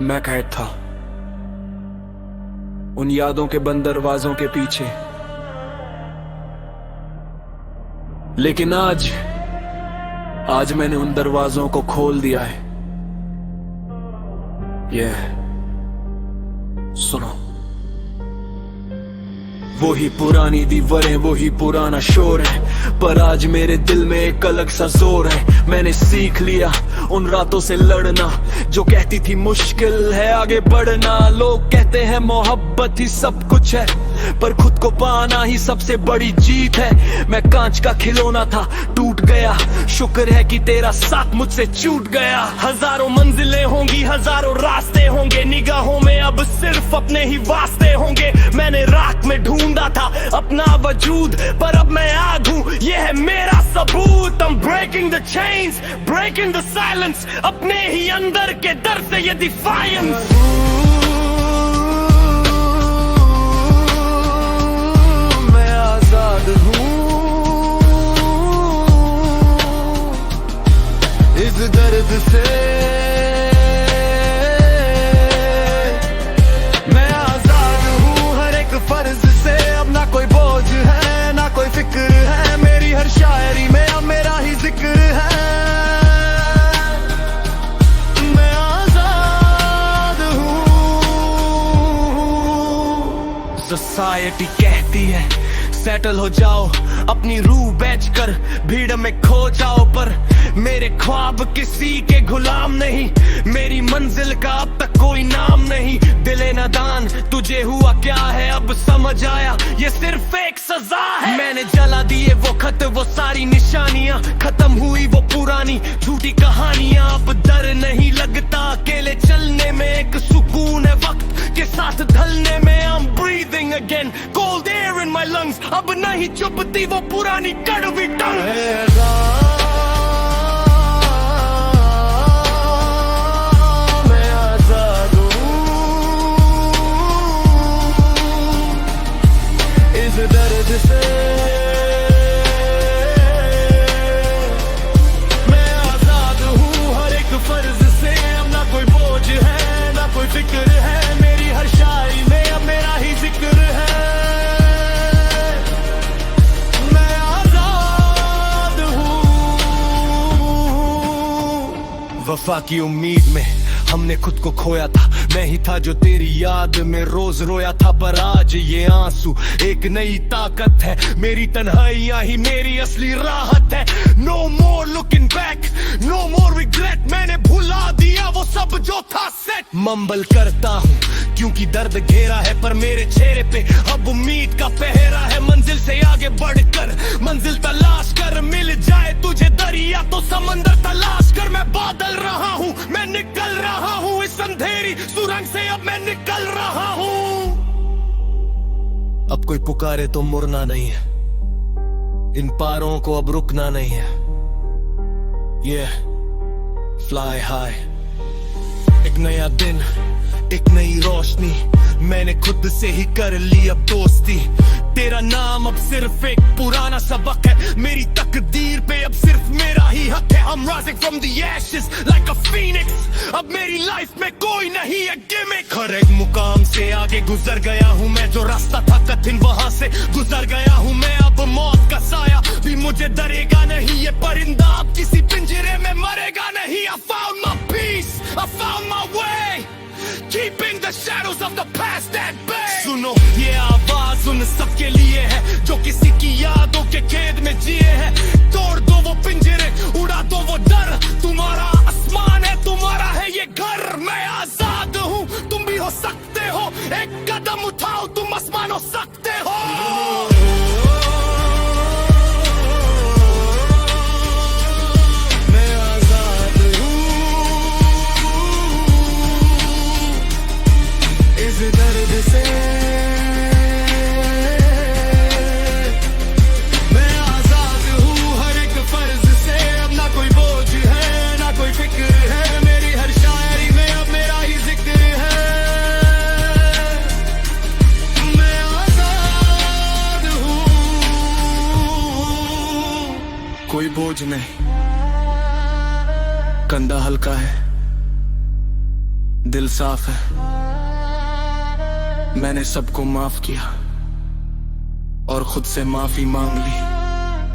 मैं कैद था उन यादों के बंद दरवाजों के पीछे, लेकिन आज मैंने उन दरवाजों को खोल दिया है। ये सुनो, वही पुरानी दीवारें, वही पुराना शोर है, पर आज मेरे दिल में एक अलग सा जोर है। मैंने सीख लिया उन रातों से लड़ना जो कहती थी मुश्किल है आगे बढ़ना। लोग कहते हैं मोहब्बत ही सब कुछ है, पर खुद को पाना ही सबसे बड़ी जीत है। मैं कांच का खिलौना था, टूट गया, शुक्र है कि तेरा साथ मुझसे छूट गया। हजारों मंजिलें होंगी, हजारों रास्ते होंगे, निगाहों में अब सिर्फ अपने ही वास्ते होंगे। मैंने रात में ढूंढा था अपना वजूद, पर अब मैं आग हूँ, ये है मेरा सबूत। I'm breaking the chains, breaking the silence, अपने ही अंदर के डर से ये defiance। मैं आजाद हूँ इस दर्द से, मैं आजाद हूँ हर एक फर्ज से। अब ना कोई बोझ है, ना कोई फिक्र है, मेरी हर शायरी में अब मेरा ही जिक्र है। मैं आजाद हूँ। सोसाइटी कहती है सेटल हो जाओ, अपनी रूह बेचकर भीड़ में खो जाओ, पर मेरे ख्वाब किसी के गुलाम नहीं, मेरी मंजिल का अब तक कोई नाम नहीं। दिले नादान तुझे हुआ क्या है, अब समझ आया ये सिर्फ एक सजा है। मैंने जला दिए वो खत, वो सारी निशानियां, खत्म हुई वो पुरानी झूठी कहानियां। अब डर नहीं लगता अकेले चलने में, एक सुकून है वक्त के साथ ढलने में। I'm breathing again, cold air in my lungs, अब नहीं चुभती वो पुरानी कड़वी टंग। मैं आजाद हूँ इस दर्द से, मैं आजाद हूँ हर एक फर्ज से। अब ना कोई बोझ है, ना कोई फिक्र है, मेरी हर शायरी में अब मेरा ही जिक्र है। मैं आजाद हूँ। वफा की उम्मीद में हमने खुद को खोया था, मैं ही था जो तेरी याद में रोज रोया था, पर आज ये आंसू एक नई ताकत है। मेरी तन्हाइयां ही मेरी असली राहत है। नो मोर लुकिंग बैक, नो मोर रिग्रेट, मैंने भुला दिया वो सब जो था सेट। मंबल करता हूँ क्योंकि दर्द घेरा है, पर मेरे चेहरे पे अब उम्मीद का पहरा है। मंजिल से आगे बढ़कर मंजिल तलाश कर, मिल जाए तुझे दरिया तो समंदर तलाश कर। मैं बादल रहा हूँ, मैं निकल रहा हूँ इस अंधेरी सुरंग से, अब मैं निकल रहा हूँ। अब कोई पुकारे तो मुड़ना नहीं है, इन पारों को अब रुकना नहीं है। ये फ्लाई हाई, एक नया दिन, एक नई रोशनी, मैंने खुद से ही कर ली अब दोस्ती। तेरा नाम अब सिर्फ एक पुराना सबक है, मेरी तकदीर पे अब सिर्फ मेरा ही हक है। I'm rising from the ashes like a phoenix, अब मेरी लाइफ में कोई नहीं है गिमिक। हर एक मुकाम से आगे गुजर गया हूँ मैं, जो रास्ता था कठिन वहाँ से गुजर गया हूँ मैं। अब मौत का साया भी मुझे डरेगा नहीं, ये परिंदा अब किसी पिंजरे में मरेगा नहीं। I found my peace, I found my way, keeping the shadows of the past at bay। सुनो ये आवाज उन सबके लिए है जो किसी की यादों के खेद में जिए हैं। तोड़ दो वो पिंजरे, उड़ा दो वो डर, तुम्हारा आसमान है, तुम्हारा है ये घर। मैं आजाद हूँ, तुम भी हो सकते हो, एक कदम उठाओ तुम आसमान हो सकते हो। कोई बोझ नहीं, कंधा हल्का है, दिल साफ है, मैंने सबको माफ किया और खुद से माफी मांग ली।